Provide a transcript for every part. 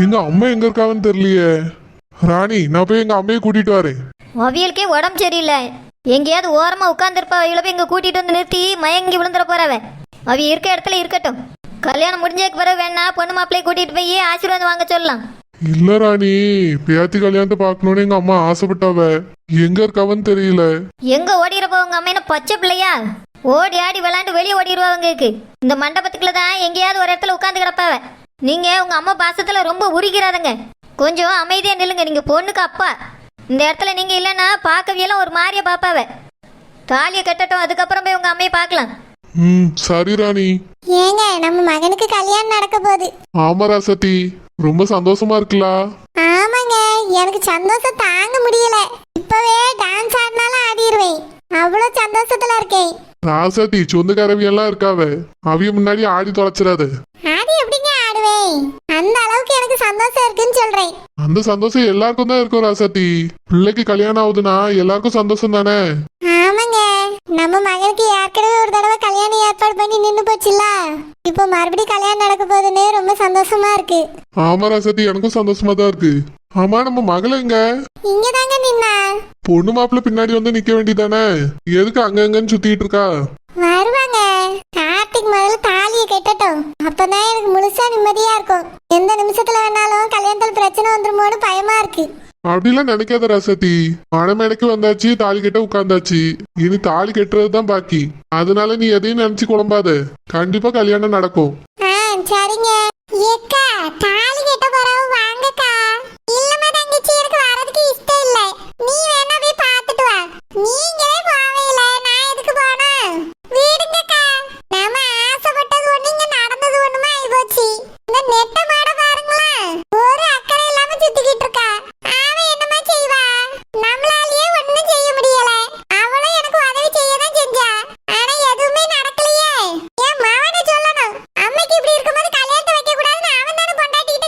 எங்க அம்மா எங்க இருக்காங்கன்னு தெரியலையே. ராணி, நான் போய் எங்க அம்மையை கூட்டிட்டு வரேன். அவியலுக்கே உடம்பு சரியில்லை. எங்கேயாவது ஓரமா உட்காந்துருப்பா. அவளை போய் இங்க கூட்டிட்டு வந்து நிறுத்தி மயங்கி விழுந்துட போறவ. அவ இருக்க இடத்துல இருக்கட்டும். கல்யாணம் முடிஞ்சதுக்கு பிறகு வேணா பொண்ணு மாப்பிள்ளையை கூட்டிட்டு போய் ஆசீர்வாதம் வாங்க சொல்லலாம். இல்ல ராணி, பேத்தி கல்யாணத்தை பாக்கணும்னு எங்க அம்மா ஆசைப்பட்டாவ. எங்க இருக்காவன்னு தெரியல. எங்க ஓடிறப்ப உங்க அம்மா என்ன பச்சை பிள்ளையா? ஓடி ஆடி விளாண்டு வெளியே ஓடிடுவாங்க. இந்த மண்டபத்துக்குள்ள தான் எங்கேயாவது ஒரு இடத்துல உட்காந்து கிடப்பாவ. நீங்க உங்க அம்மா பாசத்துல ரொம்ப உருகிறாதங்க. கொஞ்சம் அமைதியா நில்லுங்க. நீங்க பொண்ணுக்கு அப்பா. இந்த இடத்துல நீங்க இல்லைன்னா பார்க்கவியெல்லாம் ஒரு மாதிரியா பாப்பாவ. தாலியை கட்டட்டும், அதுக்கப்புறம் போய் உங்க அம்மையை பார்க்கலாம். சரி ராணி. ஏங்க, நம்ம மகனுக்கு கல்யாணம் நடக்க போகுது. ஆமா ராசத்தி, ரொம்ப சந்தோஷமா இருக்குல்ல? ஆமாங்க, எனக்கு சந்தோஷம் தாங்க முடியல. இப்பவே டான்ஸ் ஆடினாலும் ஆடிடுவேன். அவ்வளவு சந்தோஷத்துல இருக்கேன். ராசத்தி, சொந்தக்காரவியெல்லாம் இருக்காவ. அவிய முன்னாடி ஆடி தொலைச்சிடாத. ஆடி எப்படிங்க ஆடுவேன்? அந்த அளவுக்கு எனக்கு சந்தோஷம் இருக்குன்னு சொல்றேன். அந்த சந்தோஷம் எல்லாருக்கும் தான் இருக்கும் ராசத்தி. பிள்ளைக்கு கல்யாணம் ஆகுதுன்னா எல்லாருக்கும் சந்தோஷம் தானே? ஆமாங்க, நம்ம மகனுக்கு ஏற்கனவே ஒரு தடவை கல்யாணம் ஏற்பாடு பண்ணி நின்னு போச்சுல்ல. இப்போ மறுபடியும் கல்யாணம் நடக்க போகுதுன்னு ரொம்ப சந்தோஷமா இருக்கு. ஆமா ராசத்தி, எனக்கும் சந்தோஷமா தான் இருக்கு. ஆமா, நம்ம மகள எங்க? இங்கதாங்க நின்னா. பொண்ணு மாப்பிள்ள பின்னாடி வந்து நிக்க வேண்டியதானே? எதுக்கு அங்கங்கன்னு சுத்திட்டு இருக்கா? வருவாங்க. கார்த்திக் முதல்ல தாலியை கட்டட்டும். அப்பதான் எனக்கு முழுசா நிம்மதியா இருக்கும். எந்த நிமிஷத்துல வேணாலும் கல்யாணத்துல பிரச்சனை வந்துருமோன்னு பயமா இருக்கு. அப்படிலாம் நினைக்காத ராசத்தி. மணமேடைக்கு வந்தாச்சு, தாலி கட்ட உட்கார்ந்தாச்சு. இனி தாலி கட்டுறதுதான் பாக்கி. அதனால நீ எதையும் நினைச்சு குழம்பாத. கண்டிப்பா கல்யாணம் நடக்கும். சரிங்க. ஏக்கா, தாலி கட்ட போறோம் வாங்கக்கா. இல்லம்மா தங்கச்சி, எனக்கு வரதுக்கு இஷ்டம் இல்ல. நீ வேணா போய் பார்த்துட்டு வா. நீங்களே போவேல, நான் எதுக்கு போகணும்? விடுங்கக்கா. நாம ஆசைப்பட்டது ஒண்ணு, இங்க நடந்தது ஒண்ணுமா ஆயி போச்சு. இந்த நெட்ட மாட பாருங்களா, ஒரு அக்கறை இல்லாம சுத்திக்கிட்டு இருக்கா. அவன் என்னமா செய்வா? நம்மளாலேயே ஒண்ணும் செய்ய முடியல. அவளும் எனக்கு உதவி செய்யதான் செஞ்சா. ஆனா எதுவுமே நடக்கலையே. என் மாவனை சொல்லணும். அம்மைக்கு இப்படி இருக்கும்போது கல்யாணத்தை வைக்க கூடாதுன்னு அவன் தானே கொண்டாட்டிட்டு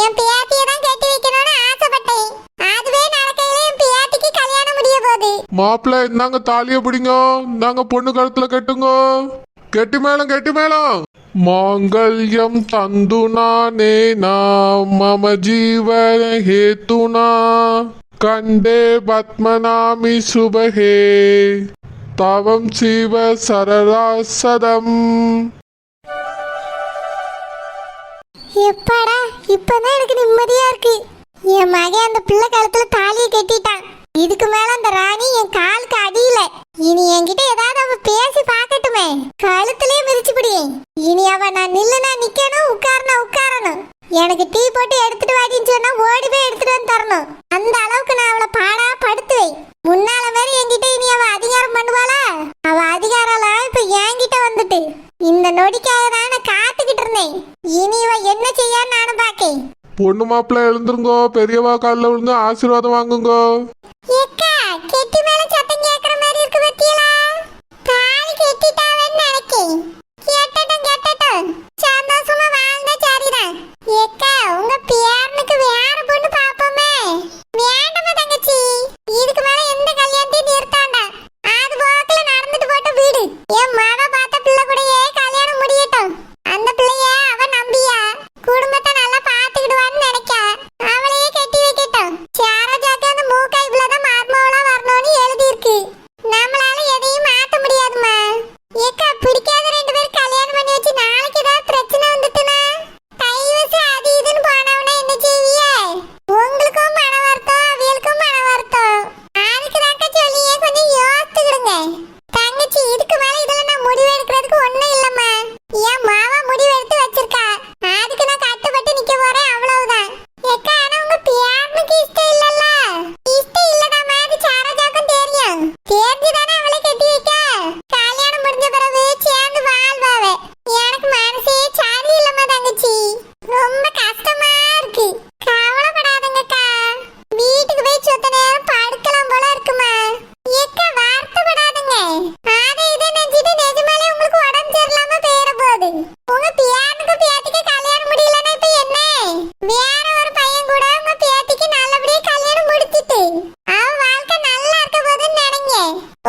என் பேத்தியை தான் கட்டி வைக்கணும்னு ஆசைப்பட்டேன். அதுவே நடக்கையில என் பேத்திக்கு கல்யாணம் முடிய போகுது. மாப்பிள்ள இந்தாங்க தாலிய பிடிங்க, இந்தாங்க பொண்ணு கழுத்துல கட்டுங்க. கெட்டி மேளம் கெட்டி மேளம். மாங்கல்யம் தந்துனா நேனா மம ஜீவன ஹேத்துனா கண்டே பத்மநாமி சுபஹே தவம் சிவ சரராசதம். எப்பாடா இப்பதான் எனக்கு நிம்மதியா இருக்கு. என் மகன் அந்த பிள்ளை கழுத்துல தாலியை கட்டிட்டான். இதுக்கு மேல அந்த ராணி என் காலுக்கு அடியில. இனி என்கிட்ட ஏதாவது அவ பேசி பார்க்கட்டுமே. கழுத்துலயே மிதிச்சு பிடி. இனி அவ நான் நில்லுனா நிக்கணும், உட்காரனா உட்காரணும். எனக்கு டீ போட்டு எடுத்துட்டு வாடின்னு சொன்னா ஓடி போய் எடுத்துட்டு வந்து தரணும். அந்த அளவுக்கு நான் அவளை பாடா படுத்துவேன். முன்னால மாதிரி என்கிட்ட இனி அவ அதிகாரம் பண்ணுவாளா? அவ அதிகாரம்லாம் இப்ப என்கிட்ட வந்துட்டு. இந்த நொடிக்காக தான் நான் காத்துக்கிட்டு இருந்தேன். இனி இவ என்ன செய்யான்னு நானும் பாக்கேன். பொண்ணு மாப்பிள்ள எழுந்துருங்கோ, பெரியவா காலில் விழுந்து ஆசீர்வாதம் வாங்குங்கோ. ஏக்கா கெட்டி மேல சத்தம் கேக்குற மாதிரி இருக்கு பத்தியலா? தாலி கெட்டிட்டாவன்னு நினைக்கேன். கேட்டட்டும் சந்தோஷமா வாழ்ந்தா சரிதான். ஏக்கா உங்க பேரனுக்கு வேற பொண்ணு பாப்போமே. வேண்டாமா தங்கச்சி, இதுக்கு மேல எந்த கல்யாணத்தையும் நிறுத்தாண்டா. அது போக்குல நடந்துட்டு போட்ட வீடு. என் மக பார்த்த பிள்ளை கூடயே கல்யாணம் முடியட்டும். அந்த பிள்ளைய அவ நம்பியா குடும்பத்தை நல்லா பாத்துக்கிடுவான்னு நினைக்க அவளையே கட்டி வைக்கட்டும். சாரஜாக்கு அந்த மூக்காய் இவ்வளவுதான் மர்மவளா வரணும்னு எழுதி இருக்கு. நம்மளால எதையும் மாத்த முடியாதுமா. ஏக்கா பிடிக்காத ரெண்டு பேரும் கல்யாணம் பண்ணி வச்சு நாளைக்கு ஏதாவது பிரச்சனை வந்துட்டுனா கைவசு அது இதுன்னு போனவனா என்ன செய்விய? உங்களுக்கும் மன வருத்தம், அவியலுக்கும் மன வருத்தம். அதுக்குதாக்கா சொல்லியே கொஞ்சம் யோசிச்சுக்கிடுங்க. தங்கச்சி இதுக்கு மேல இதுல நான் முடிவு எடுக்கிறதுக்கு ஒண்ணும் இல்லம்மா. என் மாவா முடிவு எடுத்து வச்சிருக்கா. அதுக்கு நான் கட்டுப்பட்டு நிக்க போறேன், அவ்வளவுதான். ஏக்கா ஆனா உங்க பேரனுக்கு இஷ்டம் இல்லல்ல? இஷ்டம் இல்லதாம்மா, அது சாரஜாக்கும் தெரியும். தெரிஞ்சுதானே அவளை கட்டி வைக்க. கல்யாணம் முடிஞ்ச பிறகு சேர்ந்து வாழ்வாவே. எனக்கு மனசே சரியில்லம்மா தங்கச்சி. ரொம்ப கஷ்டமா இருக்கு. கவலைப்படாதங்கக்கா. வீட்டுக்கு போய் சுத்த நேரம் படுக்கலாம் போல இருக்குமா. ஏக்கா வருத்தப்படாதுங்க. அதை இதை நினைச்சிட்டு நிஜமாலே உங்களுக்கு உடம்பு சரியில்லாம போயிட போகுது. உங்க பேரனுக்கு பேத்திக்கு கல்யாணம் முடியலன்னா இப்ப என்ன? வேற ஒரு பையன் கூட உங்க பேத்திக்கு நல்லபடியா கல்யாணம் முடிச்சிட்டு அவ வாழ்க்கை நல்லா இருக்க போதுன்னு நினைங்க.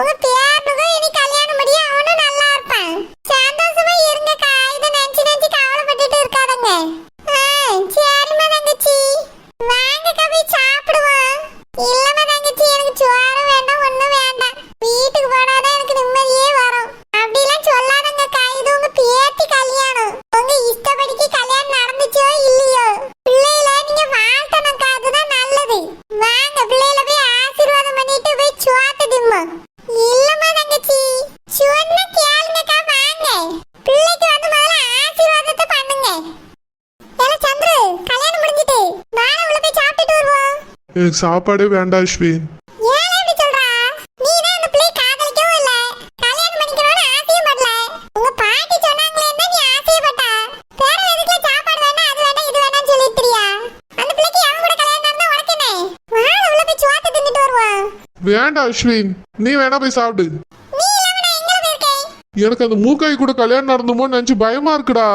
உங்க பேரனுக்கும் இனி கல்யாணம் முடிய அவனும் நல்லா இருப்பான். சந்தோஷமா இருங்கக்கா. இதை நினைச்சு நினைச்சு கவலைப்பட்டுட்டு இருக்காதங்க. சரிம்மா தங்கச்சி, வாங்கக்கா போய் சாப்பிடுவோம். இல்லம்மா தங்கச்சி, எனக்கு சோறு வேண்டாம், ஒண்ணும் வேண்டாம். வீட்டுக்கு போனாதான் எனக்கு நிம்மதியே வரும். அப்படிலாம் சொல்லாதங்கக்கா. இது உங்க பேத்தி கல்யாணம். உங்க இஷ்டப்படிக்கு கல்யாணம் நடந்துச்சோ இல்லையோ பிள்ளையில நீங்க வாழ்த்தணும்க்கா. அதுதான் நல்லது. வாங்க பிள்ளையில போய் ஆசீர்வாதம் பண்ணிட்டு போய் சோத்து திம்மோம். இல்லம்மா தங்கச்சி, சொன்ன கேளுங்கக்கா. வாங்க பிள்ளைக்கு வந்து முதல்ல ஆசீர்வாதத்தை பண்ணுங்க. ஏல சந்திரு, கல்யாணம் முடிஞ்சிட்டு வாங்க உள்ள போய் சாப்பிட்டுட்டு வருவோம். எனக்கு சாப்பாடே வேண்டாம் அஸ்வின். ஏன் இப்படி சொல்றா? நீ தான் அந்த பிள்ளை காதலிக்கவும் இல்ல, கல்யாணம் பண்ணிக்கணும்னு ஆசையும் படல. உங்க பாட்டி சொன்னாங்களேன்னா நீ ஆசையப்பட்டா. வேற எதுக்குல சாப்பாடு வேண்டாம், அது வேண்டாம், இது வேண்டாம் சொல்லிட்டியா? அந்த பிள்ளைக்கு அவன் கூட கல்யாணம் நடந்தா உனக்கு என்ன? வாங்க உள்ள போய் சோத்து தின்னுட்டு வருவோம். வேண்டாம் அஸ்வின், நீ வேணா போய் சாப்பிடு. நீ இல்லாம நான் எங்க போயிருக்கேன்? எனக்கு அந்த மூக்காய் கூட கல்யாணம் நடந்துமோன்னு நினைச்சு பயமா இருக்குடா.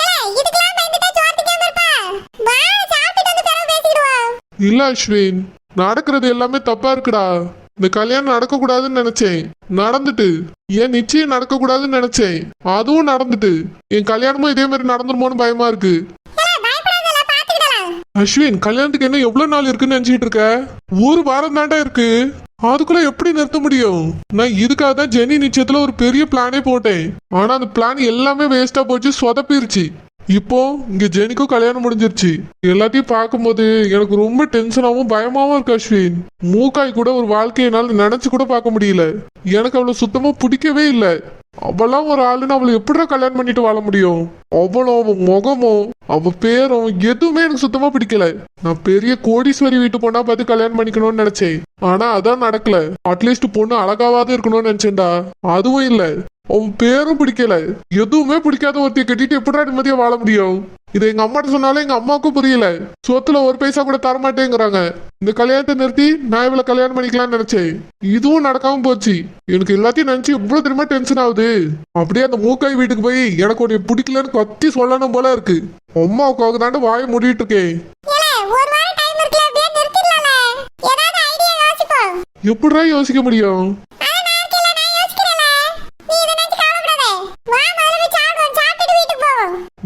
ஏய், இதுக்கெல்லாம் பயந்துட்டா சோறு திங்காம இருப்பா. வாங்க சாப்பிட்டு வந்து பிறகு பேசிடுவோம். இல்ல அஸ்வின், நடக்கிறது எல்லாமே தப்பா இருக்குடா. இந்த கல்யாணம் நடக்க கூடாதுன்னு நினைச்சேன், நடந்துட்டு. என் நிச்சயம் நடக்க கூடாதுன்னு நினைச்சேன், அதுவும் நடந்துட்டு. என் கல்யாணமும் இதே மாதிரி நடந்துருமோன்னு பயமா இருக்கு. பயப்படாதல, பாத்துக்கிடலாம். அஸ்வின், கல்யாணத்துக்கு என்ன எவ்வளவு நாள் இருக்குன்னு நினைச்சிட்டு இருக்க? ஒரு வாரம் தாண்டா இருக்கு. அதுக்குள்ள எப்படி நிறுத்த முடியும்? நான் இதுக்காக தான் ஜெனி நிச்சயத்துல ஒரு பெரிய பிளானே போட்டேன். ஆனா அந்த பிளான் எல்லாமே வேஸ்டா போச்சு, சொதப்பிருச்சு. இப்போ இங்க ஜெனிக்கும் கல்யாணம் முடிஞ்சிருச்சு. எல்லாத்தையும் பார்க்கும்போது எனக்கு ரொம்ப டென்ஷனாவும் பயமாவும் இருக்கு அஸ்வின். மூக்காய் கூட ஒரு வாழ்க்கையை என்னால நினைச்சு கூட பார்க்க முடியல. எனக்கு அவளை சுத்தமா பிடிக்கவே இல்லை. அவளாம் ஒரு ஆளுன்னு அவளை எப்படிடா கல்யாணம் பண்ணிட்டு வாழ முடியும்? அவளும் அவ முகமும் அவ பேரும் எதுவுமே எனக்கு சுத்தமா பிடிக்கல. நான் பெரிய கோடீஸ்வரி வீட்டு பொண்ணா பார்த்து கல்யாணம் பண்ணிக்கணும்னு நினைச்சேன். ஆனா அதான் நடக்கல. அட்லீஸ்ட் பொண்ணு அழகாவாதான் இருக்கணும்னு நினைச்சேன்டா, அதுவும் இல்ல. அவன் பேரும் பிடிக்கல. எதுவுமே பிடிக்காத ஒருத்தைய கட்டிட்டு எப்படிடா நிம்மதியா வாழ முடியும்? இதை எங்க அம்மாட்ட சொன்னாலும் எங்க அம்மாவுக்கும் புரியல. சொத்துல ஒரு பைசா கூட தரமாட்டேங்கிறாங்க. இந்த கல்யாணத்தை நிறுத்தி நான் இவளை கல்யாணம் பண்ணிக்கலாம்னு நினைச்சேன். இதுவும் நடக்காம போச்சு. எனக்கு எல்லாத்தையும் நினைச்சு இவ்வளவு தெரியுமா டென்ஷன் ஆகுது. அப்படியே அந்த மூக்காய் வீட்டுக்கு போய் எனக்கு உன்னை பிடிக்கலன்னு கத்தி சொல்லணும் போல இருக்கு. அம்மாவுக்காக தாண்ட வாயை மூடிட்டு இருக்கேன். எப்படிடா யோசிக்க முடியும்?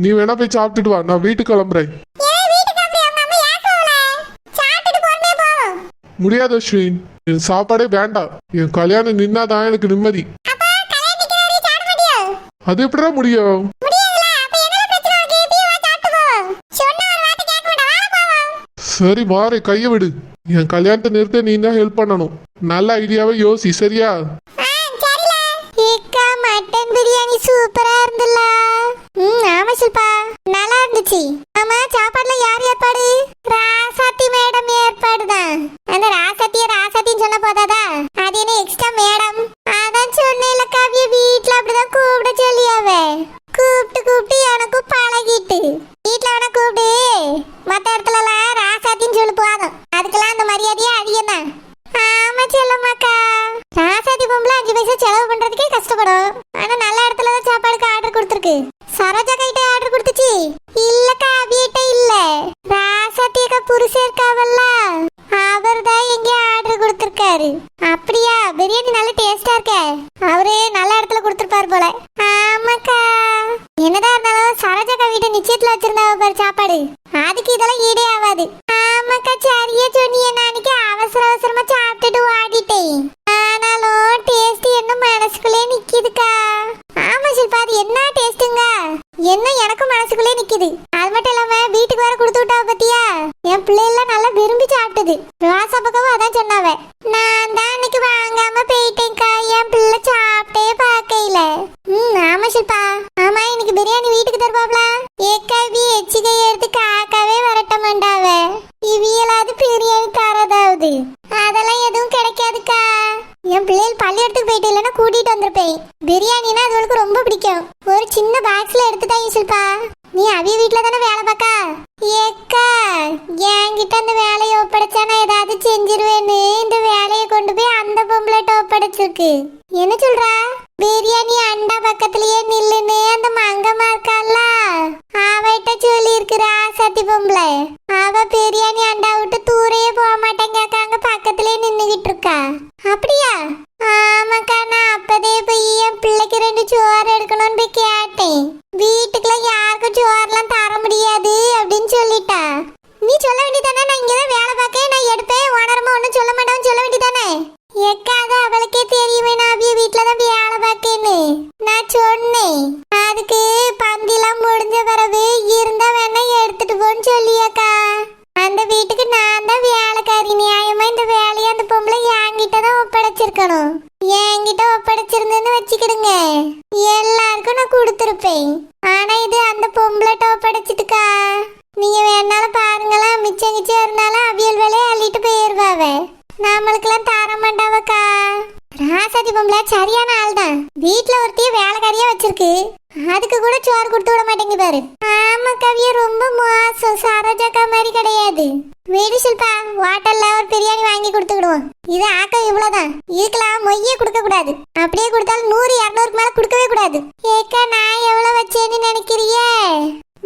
நீ வேணா போய் சாப்பிட்டுட்டு வா, நான் வீட்டுக்கு கிளம்புறேன். முடியாது அஸ்வின், என் சாப்பாடே வேண்டாம். என் கல்யாணம் நின்னாதான் எனக்கு நிம்மதி. அது எப்படிடா முடியும்? சரி வாரே, கைய விடு. என் கல்யாணத்தை நிறுத்த நீ தான் ஹெல்ப் பண்ணணும். நல்ல ஐடியாவை யோசி, சரியா? மட்டன் பிரியாணி சூப்பரா இருந்துல்ல. ஆமா ஷில்பா, நல்லா இருந்துச்சு. ஆமா, சாப்பாடுல யார் ஏற்பாடு? ராசாத்தி மேடம் ஏற்பாடு தான். அந்த ராசாத்தின்னு சொன்ன போதாதா? அது என்ன எக்ஸ்ட்ரா மேடம்? அதான் சொன்னேன்ல காவிய, வீட்டுல அப்படிதான் கூப்பிட சொல்லியாவ. கூப்பிட்டு எனக்கும் பழகிட்டு. வீட்டுல அவனை கூப்பிடு, மத்த இடத்துல எல்லாம் ராசாத்தின்னு சொல்லு போதும். அதுக்கெல்லாம் அந்த மரியாதையே அதிகம் தான். ஆமா செல்லம்மாக்கா, ராசாத்தி பொம்பளை 5 பைசா செலவு பண்றதுக்கே கஷ்டப்படும். ஆனா நல்ல இடத்துல தான் சாப்பாடுக்கு ஆர்டர் கொடுத்துருக்கு. சரோஜா கைட்ட ஆர்டர் கொடுத்துச்சு. இல்லக்கா, வீட்டை இல்ல. ராசாத்தியக்கா புருஷன் இருக்காவல்ல, அவர் தான் எங்க ஆர்டர் கொடுத்துருக்காரு. அப்படியா? பிரியாணி நல்ல டேஸ்டா இருக்க. அவரு நல்ல இடத்துல கொடுத்துருப்பாரு போல. ஆமாக்கா, என்னதான் இருந்தாலும் சரோஜாக்கா வீட்டை நிச்சயத்துல வச்சிருந்தாவ பாரு சாப்பாடு. அதுக்கு இதெல்லாம் ஈடே ஆகாது. ஆமாக்கா, சரியா சொன்னிய. நாளைக்கு அவசரமா சாப்பிட்டுட்டு ஓடிட்டேன். ஆனாலும் டேஸ்ட் என்ன மனசுக்குள்ளே நிக்குதுக்கா. ஆமா ஷில்பா, அது என்ன டேஸ்ட்டுங்க? என்ன எனக்கும் மனசுக்குள்ளே நிக்குது. அது மட்டும் இல்லாம வீட்டுக்கு வேற கொடுத்து விட்டாவ பத்தியா? என் பிள்ளைலாம் நல்லா விரும்பி சாப்பிட்டது. ராசா பக்கமும் அதான் சொன்னாவ. நான் தான் அன்னைக்கு வாங்காம போயிட்டேன்க்கா. என் பிள்ளை சாப்பிட்டே பார்க்கல. ஆமா ஷில்பா. ஆமா, இன்னைக்கு பிரியாணி வீட்டுக்கு தருவாப்ல. ஏக்காவி எச்சிகை எடுத்து காக்காவே வரட்ட மாட்டாவ. இவியலாவது பிரியாணி தரதாவது. அதெல்லாம் எதுவும் கிடைக்காதுக்கா. என் பிள்ளைகள் பள்ளியிடத்துக்கு போயிட்டு இல்லைன்னா கூட்டிட்டு வந்திருப்பேன். பிரியாணினா அதுகளுக்கு ரொம்ப பிடிக்கும். ஒரு சின்ன பாக்ஸ்ல எடுத்துட்டாங்க ஷில்பா. நீ அவிய வீட்டுல தானே வேலை பார்க்கா? ஏக்கா, என்கிட்ட அந்த வேலையை ஒப்படைச்சா நான் ஏதாவது செஞ்சிருவேன்னு இந்த வேலையை கொண்டு போய் அந்த பொம்பளைட்ட ஒப்படைச்சிருக்கு. என்ன சொல்றா? பிரியாணி அண்டா பக்கத்துலயே நில்லுன்னு அந்த மங்கம்மா இருக்கால, அவட்ட சொல்லி இருக்கு ராசாத்தி பொம்பளை. அவ பிரியாணி அண்டா விட்டு தூரையே போக மாட்டேங்க, அங்க பக்கத்துலயே நின்னுகிட்டு இருக்கா. அப்படியா? ஆமாக்கா, நான் அப்பதே போய் என் பிள்ளைக்கு 2 சோறு எடுக்கணும்னு போய் கேட்டேன். வீட்டுக்குள்ள யாருக்கும் சோறுலாம் தர முடியாது அப்படின்னு சொல்லிட்டா. நீ சொல்ல வேண்டியதானே, நான் இங்கதான் வேலை பார்க்க, நான் எடுப்பேன், ஓனரமா ஒன்னும் சொல்ல மாட்டேன்னு சொல்ல வேண்டியதானே. எக்காத அவளுக்கே தெரியுமே நான் அவிய வீட்டுலதான் வேலை பார்க்கேன்னு நான் சொன்னேன். அதுக்கு பந்திலாம் முடிஞ்ச பிறகு இருந்தா வேணா எடுத்துட்டு போன்னு சொல்லியாக்கா. அந்த வீட்டுக்கு நான் தான் வேலைக்காரி. நியாயமா இந்த வேலையை அந்த பொம்பளை என்கிட்ட தான் ஒப்படைச்சிருக்கணும். என்கிட்ட ஒப்படைச்சிருந்தேன்னு வச்சுக்கிடுங்க, எல்லாருக்கும் நான் கொடுத்துருப்பேன். ஆனா இது அந்த பொம்பளைட்ட ஒப்படைச்சிட்டுக்கா. நீங்க வேணாலும் பாருங்களா, மிச்சம் இருந்தாலும் அவியல் வேலையை அள்ளிட்டு போயிருவாவ. நம்மளுக்கெல்லாம் தர மாட்டாவக்கா. ராசாதி பொம்பளை சரியான ஆள் தான். வீட்டுல ஒருத்தைய வேலைக்காரியா வச்சிருக்கு. அதுக்கு கூட சோறு கொடுத்து விட மாட்டேங்க பாரு. ஆமா கவிய, ரொம்ப மோசம். சரோஜாக்கா மாதிரி கிடையாது. வீடு ஷில்பா, ஹோட்டல்ல ஒரு பிரியாணி வாங்கி கொடுத்துக்கிடுவோம். இது ஆக்கம் இவ்வளவுதான். இதுக்கெல்லாம் மொய்யே கொடுக்க கூடாது. அப்படியே கொடுத்தாலும் 100-200 மேல கொடுக்கவே கூடாது. ஏக்கா, நான் எவ்வளவு வச்சேன்னு நினைக்கிறியே?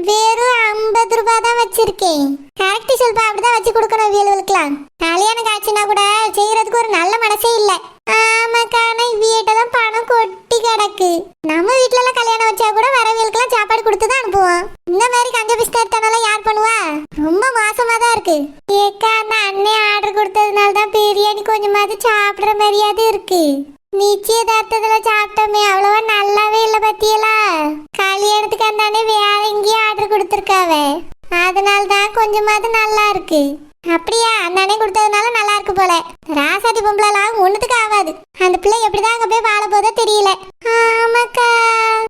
வெறும் 50 ரூபாய் தான் வச்சிருக்கேன். கரெக்ட் ஷில்பா, அப்படிதான் வச்சு கொடுக்கணும் வீடுகளுக்குலாம். கல்யாணம் காட்சினா கூட செய்யறதுக்கு ஒரு நல்ல மனசே இல்ல. ஆமாக்கா, வீட்டெல்லாம் பணம் கொட்டி கிடக்கு. நம்ம வீட்டுல எல்லாம் கல்யாணம் வச்சா கூட வரவியலுக்கெல்லாம் சாப்பாடு கொடுத்துதான் அனுப்புவோம். இந்த மாதிரி கஞ்ச பிஸ்கட்லாம் யார் பண்ணுவா? ரொம்ப மோசமா தான் இருக்கு. ஏக்கா, அந்த அண்ணே ஆர்டர் கொடுத்ததுனால தான் பிரியாணி கொஞ்சமாவது சாப்பிடுற மாதிரியாவது இருக்கு. நிச்சயதார்த்தத்துல சாப்பிட்டோமே, அவ்வளவா நல்லாவே இல்ல பத்தியலா. கல்யாணத்துக்கு அந்த அண்ணே வேற எங்கேயும் ஆர்டர் கொடுத்துருக்காவ. அதனாலதான் கொஞ்சமாவது நல்லா இருக்கு. அப்படியா? அந்த அண்ணே கொடுத்ததுனால நல்லா இருக்கு போல. ராசாதி பொம்பளை